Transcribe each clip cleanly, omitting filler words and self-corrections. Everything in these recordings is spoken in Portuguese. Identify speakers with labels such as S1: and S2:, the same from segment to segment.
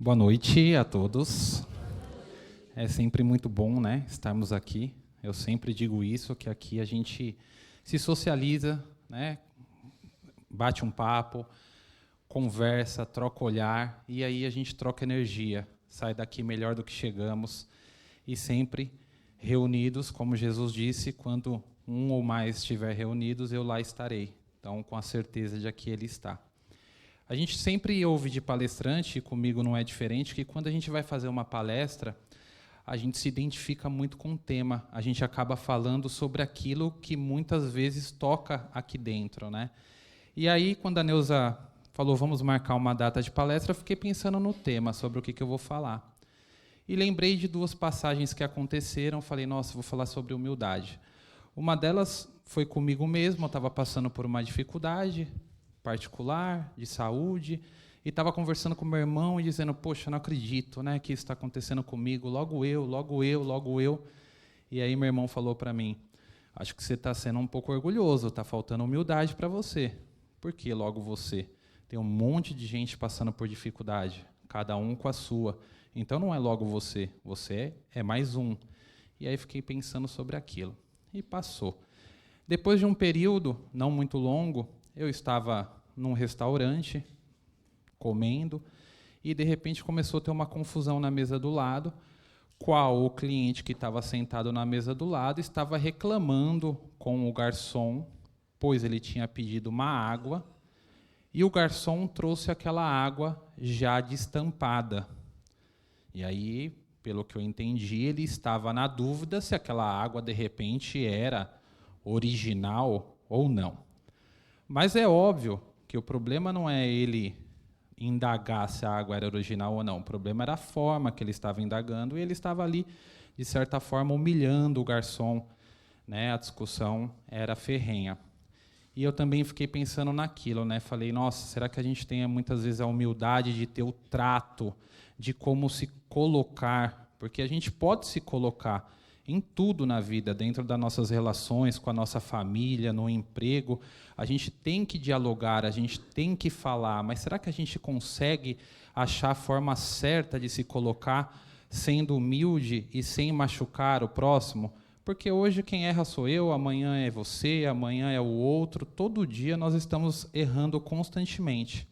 S1: Boa noite a todos. É sempre muito bom, né, estarmos aqui. Eu sempre digo isso, que aqui a gente se socializa, né, bate um papo, conversa, troca olhar, e aí a gente troca energia, sai daqui melhor do que chegamos, e sempre reunidos, como Jesus disse, quando um ou mais estiver reunidos, eu lá estarei. Então, com a certeza de que Ele está. A gente sempre ouve de palestrante, e comigo não é diferente, que quando a gente vai fazer uma palestra, a gente se identifica muito com o tema, a gente acaba falando sobre aquilo que muitas vezes toca aqui dentro, né? E aí, quando a Neuza falou, vamos marcar uma data de palestra, eu fiquei pensando no tema, sobre o que eu vou falar. E lembrei de duas passagens que aconteceram, falei, nossa, vou falar sobre humildade. Uma delas foi comigo mesmo, eu estava passando por uma dificuldade particular, de saúde, e estava conversando com meu irmão e dizendo, poxa, não acredito, né, que isso está acontecendo comigo, logo eu, logo eu, logo eu. E aí meu irmão falou para mim, acho que você está sendo um pouco orgulhoso, está faltando humildade para você. Por que logo você? Tem um monte de gente passando por dificuldade, cada um com a sua. Então não é logo você, você é mais um. E aí fiquei pensando sobre aquilo. E passou. Depois de um período, não muito longo, eu estava num restaurante, comendo, e de repente começou a ter uma confusão na mesa do lado, qual o cliente que estava sentado na mesa do lado estava reclamando com o garçom, pois ele tinha pedido uma água, e o garçom trouxe aquela água já destampada. E aí, pelo que eu entendi, ele estava na dúvida se aquela água, de repente, era original ou não. Mas é óbvio que o problema não é ele indagar se a água era original ou não. O problema era a forma que ele estava indagando, e ele estava ali, de certa forma, humilhando o garçom, né? A discussão era ferrenha. E eu também fiquei pensando naquilo, né? Falei, nossa, será que a gente tem muitas vezes a humildade de ter o trato, de como se colocar? Porque a gente pode se colocar em tudo na vida, dentro das nossas relações, com a nossa família, no emprego. A gente tem que dialogar, a gente tem que falar, mas será que a gente consegue achar a forma certa de se colocar, sendo humilde e sem machucar o próximo? Porque hoje quem erra sou eu, amanhã é você, amanhã é o outro, todo dia nós estamos errando constantemente.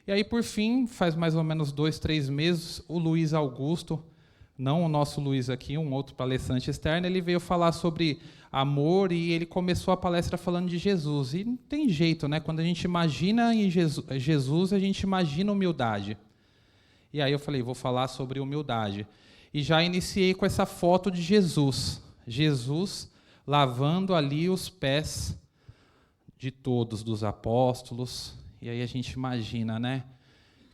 S1: E aí, por fim, faz mais ou menos 2, 3 meses, o Luiz Augusto, não o nosso Luiz aqui, um outro palestrante externo, ele veio falar sobre amor e ele começou a palestra falando de Jesus. E não tem jeito, né? Quando a gente imagina em Jesus, a gente imagina humildade. E aí eu falei, vou falar sobre humildade. E já iniciei com essa foto de Jesus. Jesus lavando ali os pés de todos, dos apóstolos. E aí a gente imagina, né?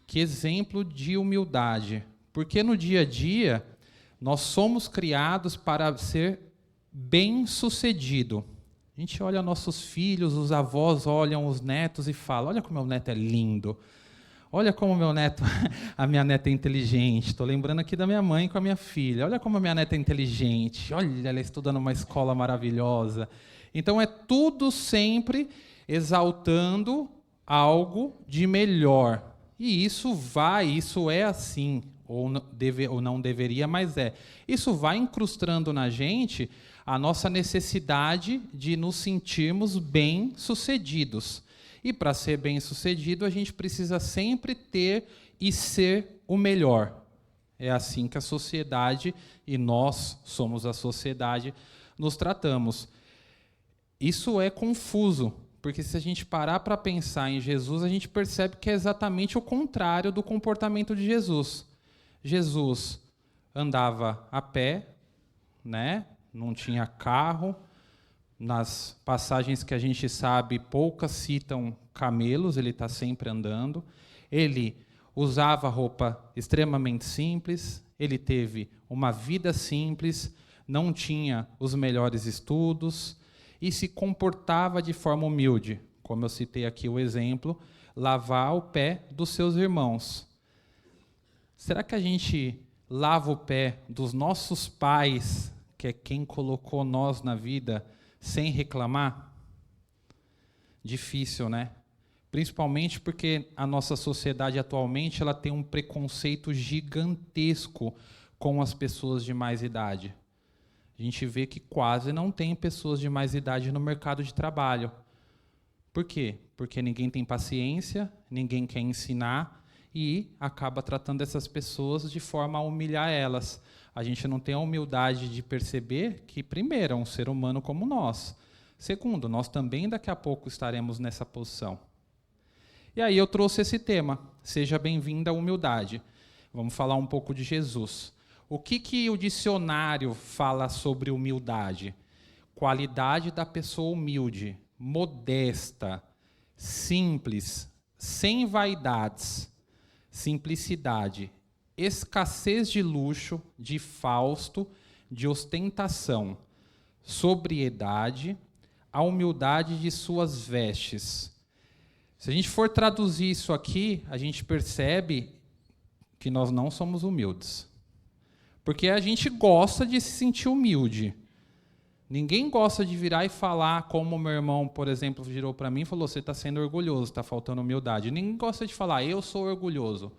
S1: Que exemplo de humildade. Porque no dia a dia, nós somos criados para ser bem-sucedido. A gente olha nossos filhos, os avós olham os netos e falam, olha como meu neto é lindo. Olha como meu neto, a minha neta é inteligente. Estou lembrando aqui da minha mãe com a minha filha. Olha como a minha neta é inteligente. Olha, ela estuda numa escola maravilhosa. Então, é tudo sempre exaltando algo de melhor. E isso é assim, ou não deveria, mas é. Isso vai incrustando na gente a nossa necessidade de nos sentirmos bem-sucedidos. E para ser bem-sucedido, a gente precisa sempre ter e ser o melhor. É assim que a sociedade, e nós somos a sociedade, nos tratamos. Isso é confuso, porque se a gente parar para pensar em Jesus, a gente percebe que é exatamente o contrário do comportamento de Jesus. Jesus andava a pé, né? Não tinha carro. Nas passagens que a gente sabe, poucas citam camelos, ele está sempre andando. Ele usava roupa extremamente simples, ele teve uma vida simples, não tinha os melhores estudos e se comportava de forma humilde. Como eu citei aqui o exemplo, lavar o pé dos seus irmãos. Será que a gente lava o pé dos nossos pais, que é quem colocou nós na vida, sem reclamar? Difícil, né? principalmente porque a nossa sociedade atualmente ela tem um preconceito gigantesco com as pessoas de mais idade. A gente vê que quase não tem pessoas de mais idade no mercado de trabalho. Por quê? Porque ninguém tem paciência, ninguém quer ensinar e acaba tratando essas pessoas de forma a humilhar elas. A gente não tem a humildade de perceber que, primeiro, é um ser humano como nós. Segundo, nós também daqui a pouco estaremos nessa posição. E aí eu trouxe esse tema, seja bem-vinda à humildade. Vamos falar um pouco de Jesus. O que o dicionário fala sobre humildade? Qualidade da pessoa humilde, modesta, simples, sem vaidades, simplicidade, escassez de luxo, de fausto, de ostentação, sobriedade, a humildade de suas vestes. Se a gente for traduzir isso aqui, a gente percebe que nós não somos humildes. Porque a gente gosta de se sentir humilde. Ninguém gosta de virar e falar, como o meu irmão, por exemplo, virou para mim e falou, você está sendo orgulhoso, está faltando humildade. Ninguém gosta de falar, eu sou orgulhoso,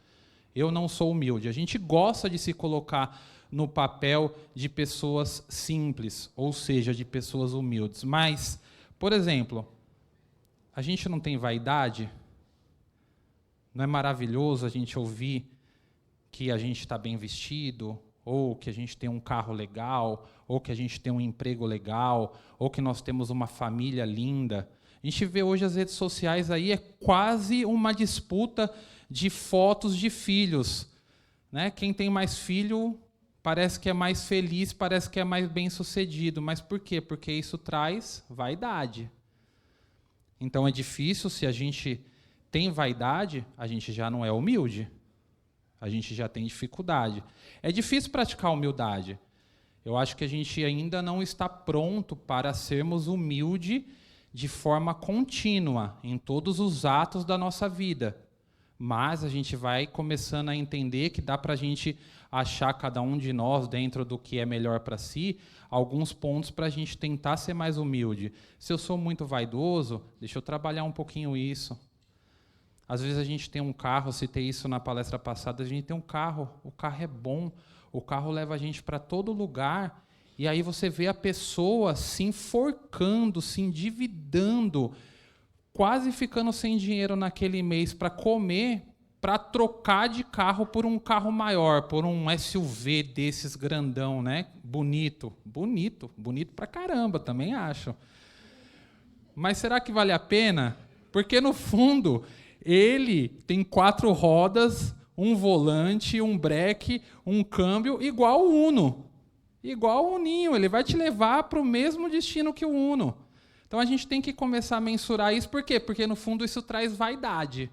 S1: eu não sou humilde. A gente gosta de se colocar no papel de pessoas simples, ou seja, de pessoas humildes. Mas, por exemplo, a gente não tem vaidade? Não é maravilhoso a gente ouvir que a gente está bem vestido, ou que a gente tem um carro legal, ou que a gente tem um emprego legal, ou que nós temos uma família linda. A gente vê hoje as redes sociais aí, é quase uma disputa de fotos de filhos. Né? Quem tem mais filho parece que é mais feliz, parece que é mais bem-sucedido. Mas por quê? Porque isso traz vaidade. Então é difícil, se a gente tem vaidade, a gente já não é humilde. A gente já tem dificuldade. É difícil praticar humildade. Eu acho que a gente ainda não está pronto para sermos humildes de forma contínua em todos os atos da nossa vida. Mas a gente vai começando a entender que dá para a gente achar, cada um de nós, dentro do que é melhor para si, alguns pontos para a gente tentar ser mais humilde. Se eu sou muito vaidoso, deixa eu trabalhar um pouquinho isso. Às vezes a gente tem um carro, citei isso na palestra passada, a gente tem um carro, o carro é bom, o carro leva a gente para todo lugar, e aí você vê a pessoa se enforcando, se endividando, quase ficando sem dinheiro naquele mês para comer, para trocar de carro por um carro maior, por um SUV desses grandão, né? Bonito pra caramba, também acho. Mas será que vale a pena? Porque, no fundo, ele tem 4 rodas, um volante, um breque, um câmbio, igual o Uno. Igual o Uninho, ele vai te levar para o mesmo destino que o Uno. Então a gente tem que começar a mensurar isso. Por quê? Porque, no fundo, isso traz vaidade.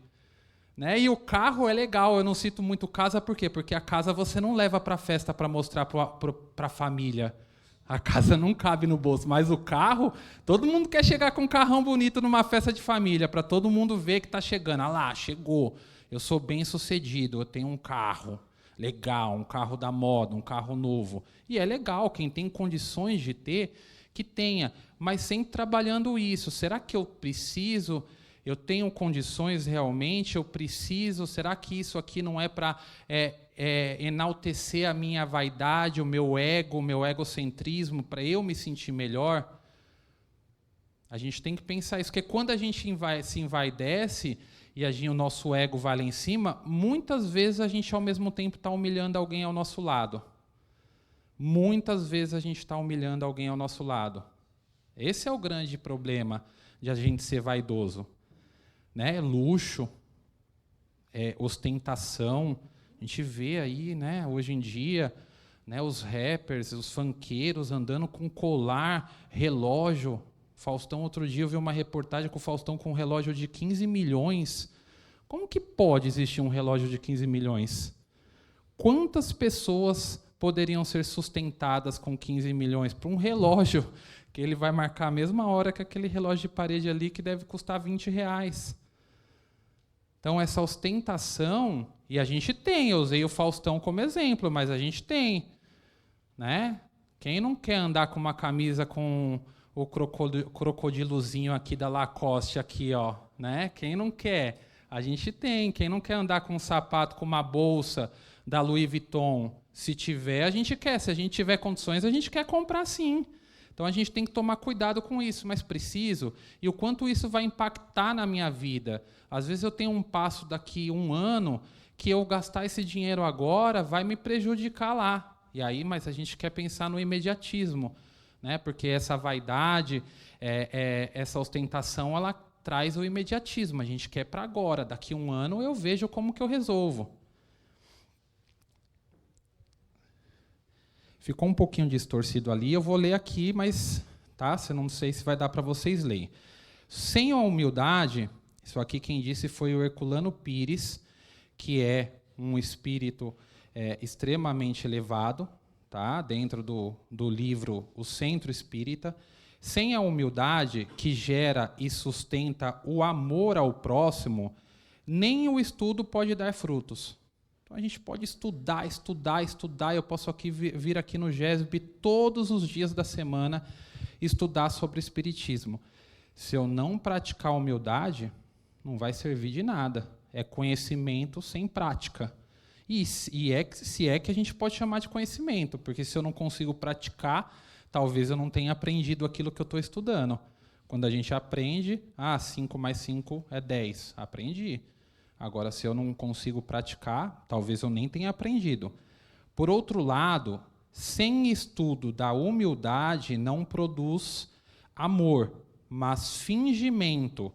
S1: Né? E o carro é legal, eu não cito muito casa, por quê? Porque a casa você não leva para a festa para mostrar para a família. A casa não cabe no bolso, mas o carro, todo mundo quer chegar com um carrão bonito numa festa de família, para todo mundo ver que está chegando. Ah lá, chegou, eu sou bem-sucedido, eu tenho um carro legal, um carro da moda, um carro novo. E é legal, quem tem condições de ter, que tenha, mas sempre trabalhando isso. Será que eu preciso? Eu tenho condições realmente? Eu preciso? Será que isso aqui não é para enaltecer a minha vaidade, o meu ego, o meu egocentrismo, para eu me sentir melhor? A gente tem que pensar isso, porque quando a gente se envaidece e o nosso ego vai lá em cima, muitas vezes a gente, ao mesmo tempo, está humilhando alguém ao nosso lado. Muitas vezes a gente está humilhando alguém ao nosso lado. Esse é o grande problema de a gente ser vaidoso. Né? Luxo, ostentação. A gente vê aí, né, hoje em dia, né, os rappers, os funkeiros andando com colar, relógio. Faustão, outro dia, eu vi uma reportagem com o Faustão com um relógio de 15 milhões. Como que pode existir um relógio de 15 milhões? Quantas pessoas poderiam ser sustentadas com 15 milhões para um relógio que ele vai marcar a mesma hora que aquele relógio de parede ali que deve custar R$20? Então, essa ostentação, e a gente tem, eu usei o Faustão como exemplo, mas a gente tem. Né? Quem não quer andar com uma camisa com o crocodilozinho aqui da Lacoste, aqui, ó, né? Quem não quer? A gente tem. Quem não quer andar com um sapato, com uma bolsa da Louis Vuitton? Se tiver, a gente quer. Se a gente tiver condições, a gente quer comprar sim. Então, a gente tem que tomar cuidado com isso, mas preciso. E o quanto isso vai impactar na minha vida. Às vezes, eu tenho um passo daqui 1 ano que eu gastar esse dinheiro agora vai me prejudicar lá. E aí, mas a gente quer pensar no imediatismo, né? Porque essa vaidade, essa ostentação, ela traz o imediatismo. A gente quer para agora. Daqui 1 ano, eu vejo como que eu resolvo. Ficou um pouquinho distorcido ali, eu vou ler aqui, mas tá? Eu não sei se vai dar para vocês lerem. Sem a humildade, isso aqui quem disse foi o Herculano Pires, que é um espírito extremamente elevado, tá? Dentro do livro O Centro Espírita. Sem a humildade, que gera e sustenta o amor ao próximo, nem o estudo pode dar frutos. Então, a gente pode estudar. Eu posso aqui vir aqui no GESB todos os dias da semana estudar sobre Espiritismo. Se eu não praticar a humildade, não vai servir de nada. É conhecimento sem prática. Se é que a gente pode chamar de conhecimento, porque se eu não consigo praticar, talvez eu não tenha aprendido aquilo que eu estou estudando. Quando a gente aprende, 5 mais 5 é 10. Aprendi. Agora, se eu não consigo praticar, talvez eu nem tenha aprendido. Por outro lado, sem estudo da humildade não produz amor, mas fingimento,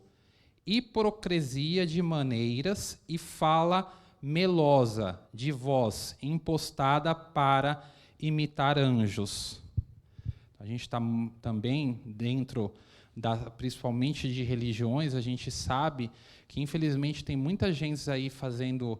S1: hipocrisia de maneiras e fala melosa, de voz impostada para imitar anjos. A gente está também dentro, principalmente de religiões, a gente sabe que, infelizmente, tem muita gente aí fazendo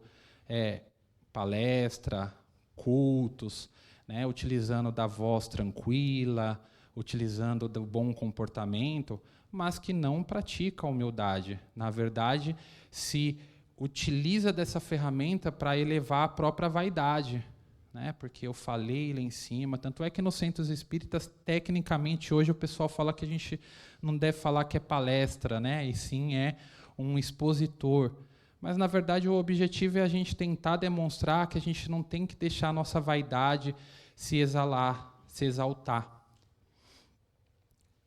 S1: palestra, cultos, né, utilizando da voz tranquila, utilizando do bom comportamento, mas que não pratica a humildade. Na verdade, se utiliza dessa ferramenta para elevar a própria vaidade, né? Porque eu falei lá em cima. Tanto é que nos centros espíritas, tecnicamente, hoje o pessoal fala que a gente não deve falar que é palestra, né? E sim é um expositor. Mas, na verdade, o objetivo é a gente tentar demonstrar que a gente não tem que deixar a nossa vaidade se exaltar.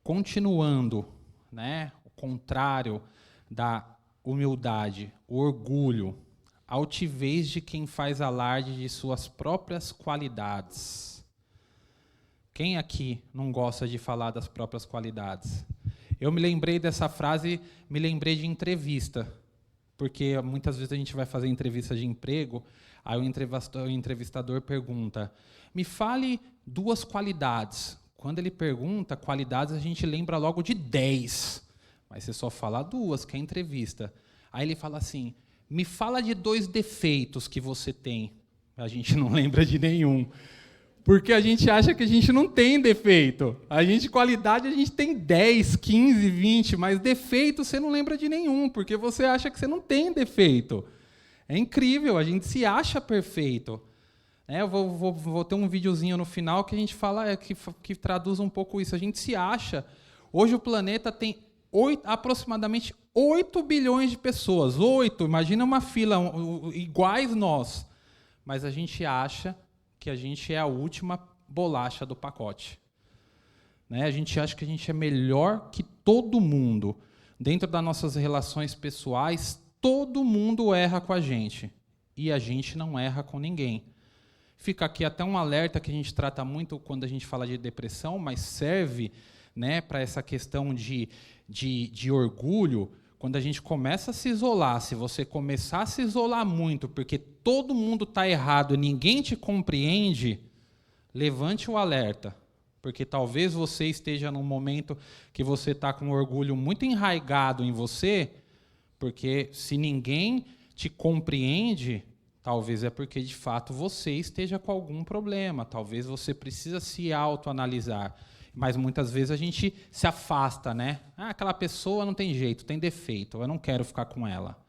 S1: Continuando, né? O contrário da humildade, o orgulho, a altivez de quem faz alarde de suas próprias qualidades. Quem aqui não gosta de falar das próprias qualidades? Eu me lembrei dessa frase, me lembrei de entrevista, porque muitas vezes a gente vai fazer entrevista de emprego, aí o entrevistador pergunta, me fale 2 qualidades. Quando ele pergunta qualidades, a gente lembra logo de 10, mas você só fala 2, que é entrevista. Aí ele fala assim, me fala de 2 defeitos que você tem. A gente não lembra de nenhum. Porque a gente acha que a gente não tem defeito. Qualidade, a gente tem 10, 15, 20, mas defeito você não lembra de nenhum, porque você acha que você não tem defeito. É incrível, a gente se acha perfeito. Eu vou ter um videozinho no final que a gente fala, que traduz um pouco isso. A gente se acha. Hoje o planeta tem aproximadamente 8 bilhões de pessoas. 8, imagina uma fila, iguais nós. Mas a gente acha que a gente é a última bolacha do pacote. Né? A gente acha que a gente é melhor que todo mundo. Dentro das nossas relações pessoais, todo mundo erra com a gente. E a gente não erra com ninguém. Fica aqui até um alerta que a gente trata muito quando a gente fala de depressão, mas serve, né, para essa questão de orgulho. Quando a gente começa a se isolar, se você começar a se isolar muito, porque todo mundo está errado e ninguém te compreende, levante o alerta. Porque talvez você esteja num momento que você está com um orgulho muito enraizado em você, porque se ninguém te compreende, talvez é porque, de fato, você esteja com algum problema. Talvez você precisa se autoanalisar. Mas muitas vezes a gente se afasta, né? Aquela pessoa não tem jeito, tem defeito, eu não quero ficar com ela.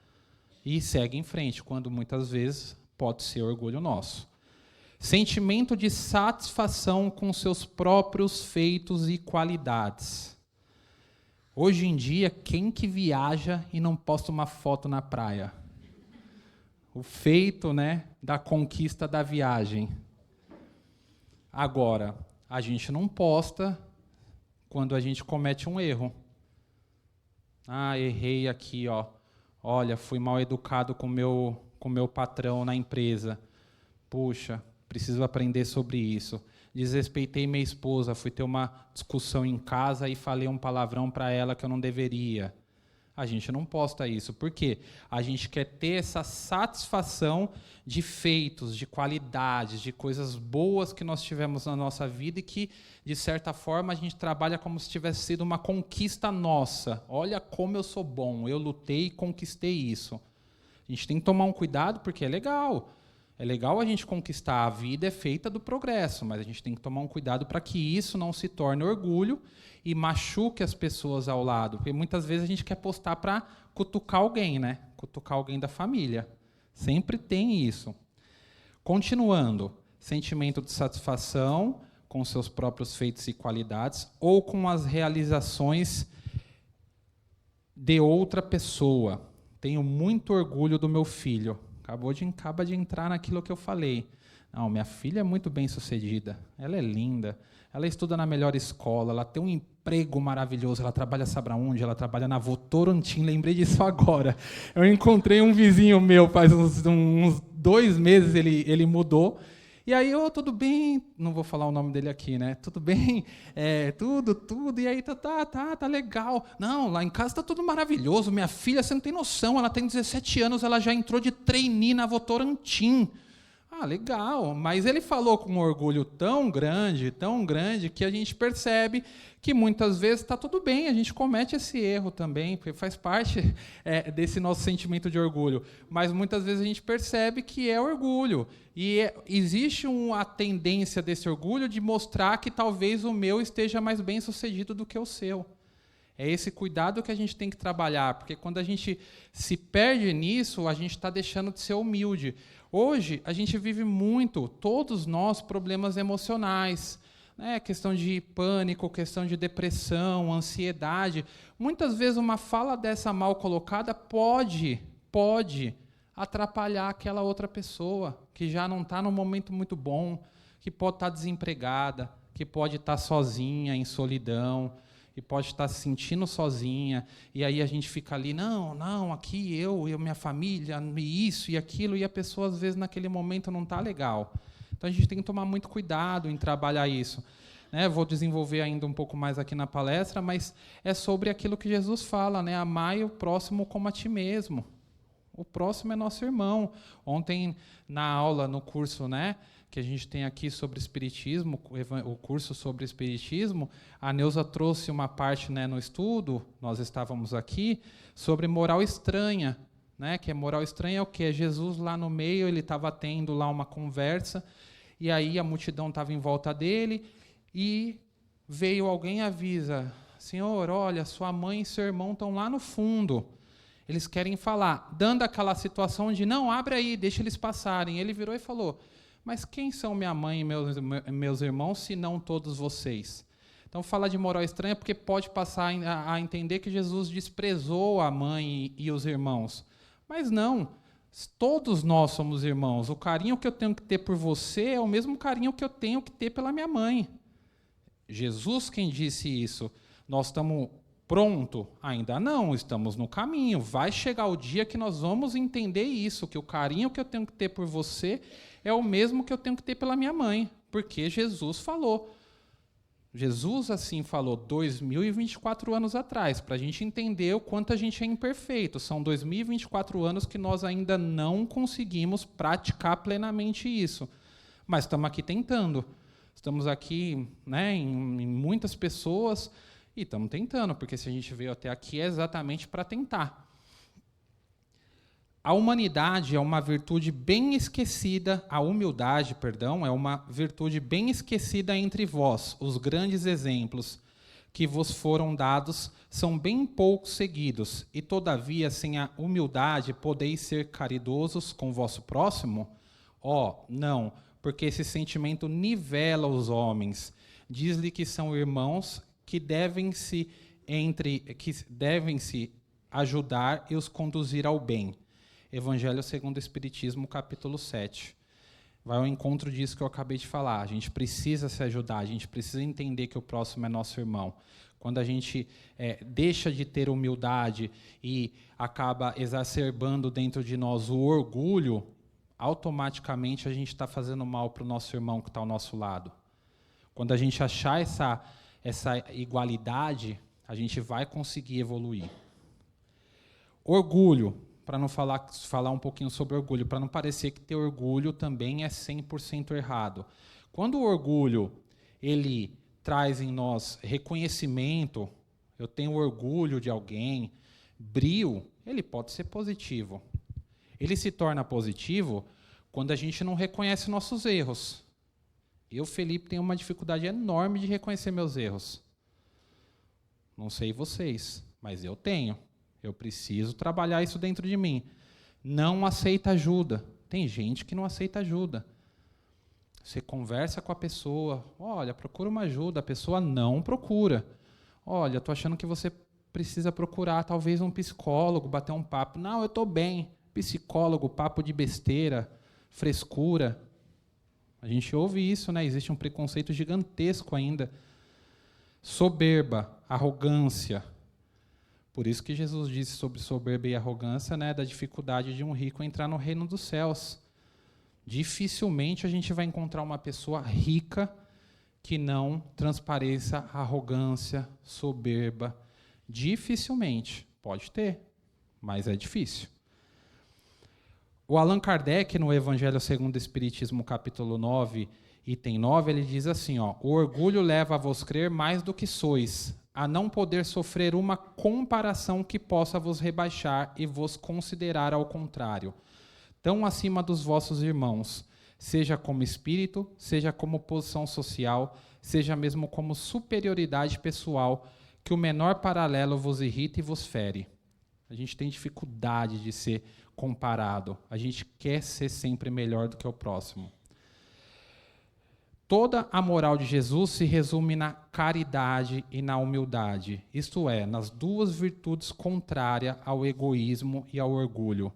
S1: E segue em frente, quando muitas vezes pode ser orgulho nosso. Sentimento de satisfação com seus próprios feitos e qualidades. Hoje em dia, quem que viaja e não posta uma foto na praia? O feito, né, da conquista da viagem. Agora, a gente não posta quando a gente comete um erro. Ah, errei aqui, ó. Olha, fui mal educado com meu patrão na empresa. Puxa, preciso aprender sobre isso. Desrespeitei minha esposa, fui ter uma discussão em casa e falei um palavrão para ela que eu não deveria. A gente não posta isso. Por quê? A gente quer ter essa satisfação de feitos, de qualidades, de coisas boas que nós tivemos na nossa vida e que, de certa forma, a gente trabalha como se tivesse sido uma conquista nossa. Olha como eu sou bom, eu lutei e conquistei isso. A gente tem que tomar um cuidado porque é legal. É legal a gente conquistar, a vida é feita do progresso, mas a gente tem que tomar um cuidado para que isso não se torne orgulho e machuque as pessoas ao lado. Porque muitas vezes a gente quer postar para cutucar alguém, né? Cutucar alguém da família. Sempre tem isso. Continuando, sentimento de satisfação com seus próprios feitos e qualidades ou com as realizações de outra pessoa. Tenho muito orgulho do meu filho. Acaba de entrar naquilo que eu falei. Não, minha filha é muito bem-sucedida, ela é linda, ela estuda na melhor escola, ela tem um emprego maravilhoso, ela trabalha, sabe onde? Ela trabalha na Votorantim, lembrei disso agora. Eu encontrei um vizinho meu, faz uns 2 meses ele mudou, e aí, tudo bem, não vou falar o nome dele aqui, né? Tudo bem, tudo, e aí tá legal. Não, lá em casa tá tudo maravilhoso, minha filha, você não tem noção, ela tem 17 anos, ela já entrou de trainee na Votorantim. Ah, legal, mas ele falou com um orgulho tão grande, que a gente percebe que muitas vezes está tudo bem, a gente comete esse erro também, porque faz parte desse nosso sentimento de orgulho, mas muitas vezes a gente percebe que é orgulho, e existe a tendência desse orgulho de mostrar que talvez o meu esteja mais bem sucedido do que o seu. É esse cuidado que a gente tem que trabalhar, porque quando a gente se perde nisso, a gente está deixando de ser humilde. Hoje, a gente vive muito, todos nós, problemas emocionais, né? Questão de pânico, questão de depressão, ansiedade. Muitas vezes, uma fala dessa mal colocada pode atrapalhar aquela outra pessoa, que já não está num momento muito bom, que pode estar desempregada, que pode estar sozinha, em solidão, e pode estar se sentindo sozinha, e aí a gente fica ali, não, aqui eu minha família, isso e aquilo, e a pessoa, às vezes, naquele momento não está legal. Então, a gente tem que tomar muito cuidado em trabalhar isso. Né? Vou desenvolver ainda um pouco mais aqui na palestra, mas é sobre aquilo que Jesus fala, né? Amai o próximo como a ti mesmo. O próximo é nosso irmão. Ontem, na aula, no curso, né, que a gente tem aqui sobre Espiritismo, o curso sobre Espiritismo, a Neuza trouxe uma parte, né, no estudo, nós estávamos aqui, sobre moral estranha. Né, que moral estranha é o quê? É Jesus lá no meio, ele estava tendo lá uma conversa, e aí a multidão estava em volta dele, e veio alguém e avisa, Senhor, olha, sua mãe e seu irmão estão lá no fundo. Eles querem falar, dando aquela situação de, não, abre aí, deixa eles passarem. Ele virou e falou, mas quem são minha mãe e meus irmãos, se não todos vocês? Então, falar de moral estranha porque pode passar a entender que Jesus desprezou a mãe e os irmãos. Mas não, todos nós somos irmãos. O carinho que eu tenho que ter por você é o mesmo carinho que eu tenho que ter pela minha mãe. Jesus quem disse isso. Nós estamos pronto? Ainda não, estamos no caminho. Vai chegar o dia que nós vamos entender isso, que o carinho que eu tenho que ter por você é o mesmo que eu tenho que ter pela minha mãe, porque Jesus falou. Jesus assim falou 2024 anos atrás, para a gente entender o quanto a gente é imperfeito. São 2024 anos que nós ainda não conseguimos praticar plenamente isso. Mas estamos aqui tentando. Estamos aqui, né, em muitas pessoas e estamos tentando, porque se a gente veio até aqui é exatamente para tentar. A humanidade é uma virtude bem esquecida, a humildade, perdão, é uma virtude bem esquecida entre vós. Os grandes exemplos que vos foram dados são bem poucos seguidos, e todavia, sem a humildade, podeis ser caridosos com o vosso próximo? Não, porque esse sentimento nivela os homens. Diz-lhe que são irmãos que devem se que devem se ajudar e os conduzir ao bem. Evangelho segundo o Espiritismo, capítulo 7. Vai ao encontro disso que eu acabei de falar. A gente precisa se ajudar, a gente precisa entender que o próximo é nosso irmão. Quando a gente deixa de ter humildade e acaba exacerbando dentro de nós o orgulho, automaticamente a gente está fazendo mal para o nosso irmão que está ao nosso lado. Quando a gente achar essa igualdade, a gente vai conseguir evoluir. Orgulho, para não falar um pouquinho sobre orgulho, para não parecer que ter orgulho também é 100% errado. Quando o orgulho ele traz em nós reconhecimento, eu tenho orgulho de alguém, brio, ele pode ser positivo. Ele se torna positivo quando a gente não reconhece nossos erros. Eu, Felipe, tenho uma dificuldade enorme de reconhecer meus erros. Não sei vocês, mas eu tenho. Eu preciso trabalhar isso dentro de mim. Não aceita ajuda. Tem gente que não aceita ajuda. Você conversa com a pessoa, olha, procura uma ajuda, a pessoa não procura. Olha, estou achando que você precisa procurar talvez um psicólogo, bater um papo. Não, eu estou bem. Psicólogo, papo de besteira, frescura. A gente ouve isso, né? Existe um preconceito gigantesco ainda. Soberba, arrogância. Por isso que Jesus disse sobre soberba e arrogância, né, da dificuldade de um rico entrar no reino dos céus. Dificilmente a gente vai encontrar uma pessoa rica que não transpareça arrogância, soberba. Dificilmente. Pode ter, mas é difícil. O Allan Kardec, no Evangelho segundo o Espiritismo, capítulo 9, item 9, ele diz assim, ó, o orgulho leva a vos crer mais do que sois, a não poder sofrer uma comparação que possa vos rebaixar e vos considerar ao contrário, tão acima dos vossos irmãos, seja como espírito, seja como posição social, seja mesmo como superioridade pessoal, que o menor paralelo vos irrita e vos fere. A gente tem dificuldade de ser comparado. A gente quer ser sempre melhor do que o próximo. Toda a moral de Jesus se resume na caridade e na humildade, isto é, nas duas virtudes contrárias ao egoísmo e ao orgulho.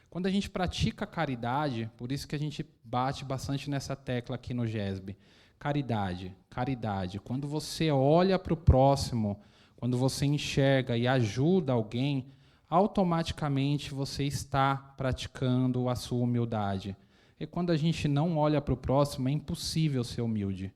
S1: Quando a gente pratica caridade, por isso que a gente bate bastante nessa tecla aqui no GESB, caridade, caridade. Quando você olha para o próximo, quando você enxerga e ajuda alguém, automaticamente você está praticando a sua humildade. E quando a gente não olha para o próximo, é impossível ser humilde.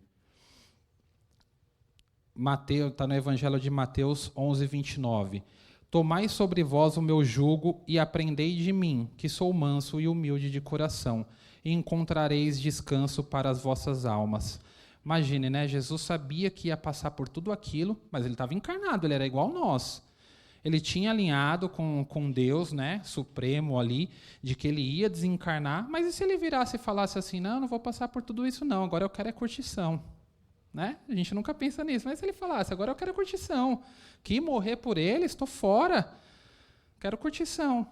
S1: Mateus, está no Evangelho de Mateus 11, 29. Tomai sobre vós o meu jugo e aprendei de mim, que sou manso e humilde de coração, e encontrareis descanso para as vossas almas. Imagine, né? Jesus sabia que ia passar por tudo aquilo, mas ele estava encarnado, ele era igual a nós. Ele tinha alinhado com Deus, né, supremo ali, de que ele ia desencarnar, mas e se ele virasse e falasse assim, não vou passar por tudo isso não, agora eu quero é curtição. Né? A gente nunca pensa nisso, mas se ele falasse, agora eu quero curtição, que morrer por ele, estou fora, quero curtição.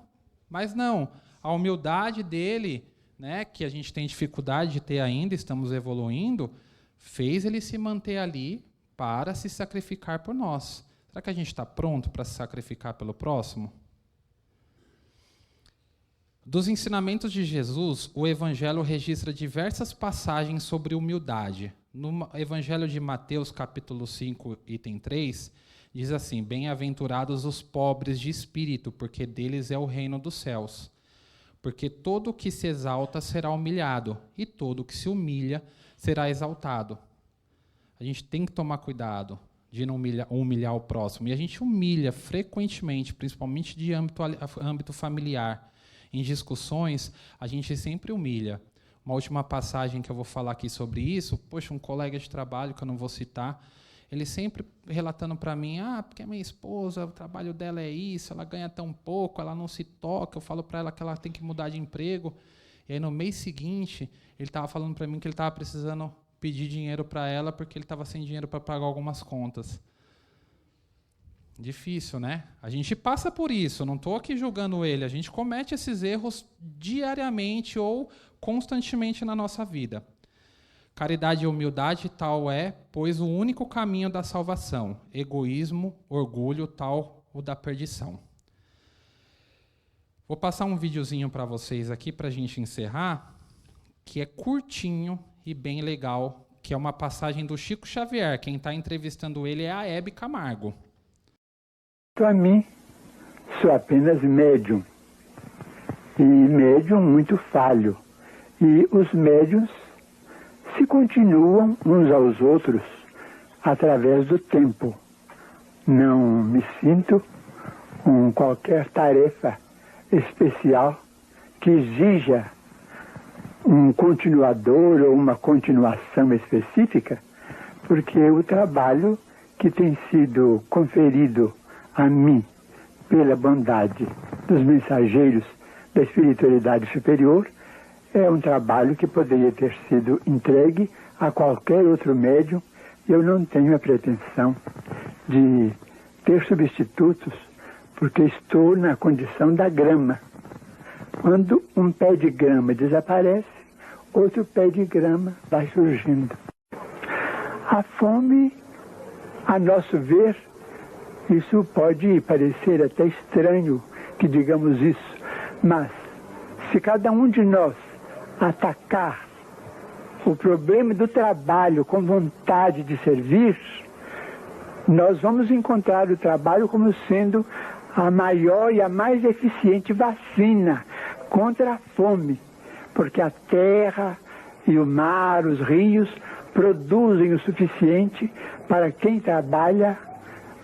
S1: Mas não, a humildade dele, né, que a gente tem dificuldade de ter ainda, estamos evoluindo, fez ele se manter ali para se sacrificar por nós. Será que a gente está pronto para se sacrificar pelo próximo? Dos ensinamentos de Jesus, o Evangelho registra diversas passagens sobre humildade. No Evangelho de Mateus, capítulo 5, item 3, diz assim, bem-aventurados os pobres de espírito, porque deles é o reino dos céus. Porque todo o que se exalta será humilhado, e todo o que se humilha será exaltado. A gente tem que tomar cuidado de não humilhar o próximo. E a gente humilha frequentemente, principalmente de âmbito familiar. Em discussões, a gente sempre humilha. Uma última passagem que eu vou falar aqui sobre isso, poxa, um colega de trabalho, que eu não vou citar, ele sempre relatando para mim, porque a minha esposa, o trabalho dela é isso, ela ganha tão pouco, ela não se toca, eu falo para ela que ela tem que mudar de emprego. E aí, no mês seguinte, ele estava falando para mim que ele estava precisando pedir dinheiro para ela porque ele estava sem dinheiro para pagar algumas contas. Difícil, né? A gente passa por isso, não estou aqui julgando ele, a gente comete esses erros diariamente ou constantemente na nossa vida. Caridade e humildade tal é, pois, o único caminho da salvação. Egoísmo, orgulho, tal o da perdição. Vou passar um videozinho para vocês aqui para a gente encerrar, que é curtinho e bem legal, que é uma passagem do Chico Xavier. Quem está entrevistando ele é a Hebe Camargo.
S2: Para mim, sou apenas médium. E médium muito falho. E os médiuns se continuam uns aos outros através do tempo. Não me sinto com qualquer tarefa especial que exija um continuador ou uma continuação específica, porque o trabalho que tem sido conferido a mim pela bondade dos mensageiros da espiritualidade superior é um trabalho que poderia ter sido entregue a qualquer outro médium. Eu não tenho a pretensão de ter substitutos, porque estou na condição da grama. Quando um pé de grama desaparece, outro pé de grama vai surgindo. A fome, a nosso ver, isso pode parecer até estranho que digamos isso, mas se cada um de nós atacar o problema do trabalho com vontade de servir, nós vamos encontrar o trabalho como sendo a maior e a mais eficiente vacina contra a fome, porque a terra e o mar, os rios, produzem o suficiente para quem trabalha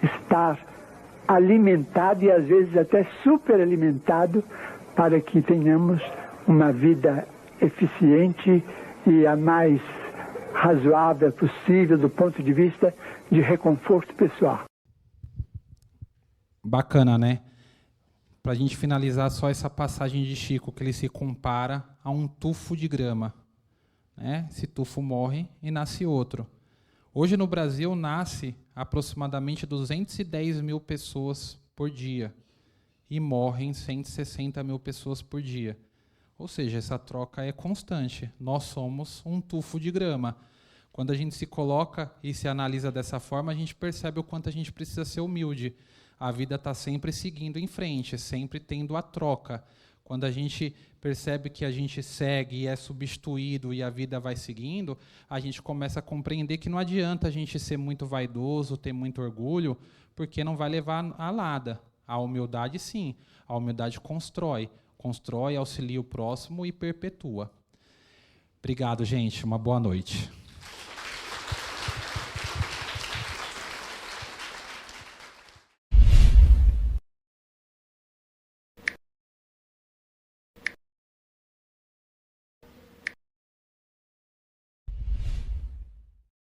S2: estar alimentado e às vezes até superalimentado, para que tenhamos uma vida eficiente e a mais razoável possível do ponto de vista de reconforto pessoal.
S1: Bacana, né? Para a gente finalizar só essa passagem de Chico, que ele se compara a um tufo de grama, né? Esse tufo morre e nasce outro. Hoje no Brasil nasce aproximadamente 210 mil pessoas por dia e morrem 160 mil pessoas por dia. Ou seja, essa troca é constante. Nós somos um tufo de grama. Quando a gente se coloca e se analisa dessa forma, a gente percebe o quanto a gente precisa ser humilde. A vida está sempre seguindo em frente, sempre tendo a troca. Quando a gente percebe que a gente segue e é substituído e a vida vai seguindo, a gente começa a compreender que não adianta a gente ser muito vaidoso, ter muito orgulho, porque não vai levar a nada. A humildade, sim. A humildade constrói. Constrói, auxilia o próximo e perpetua. Obrigado, gente. Uma boa noite.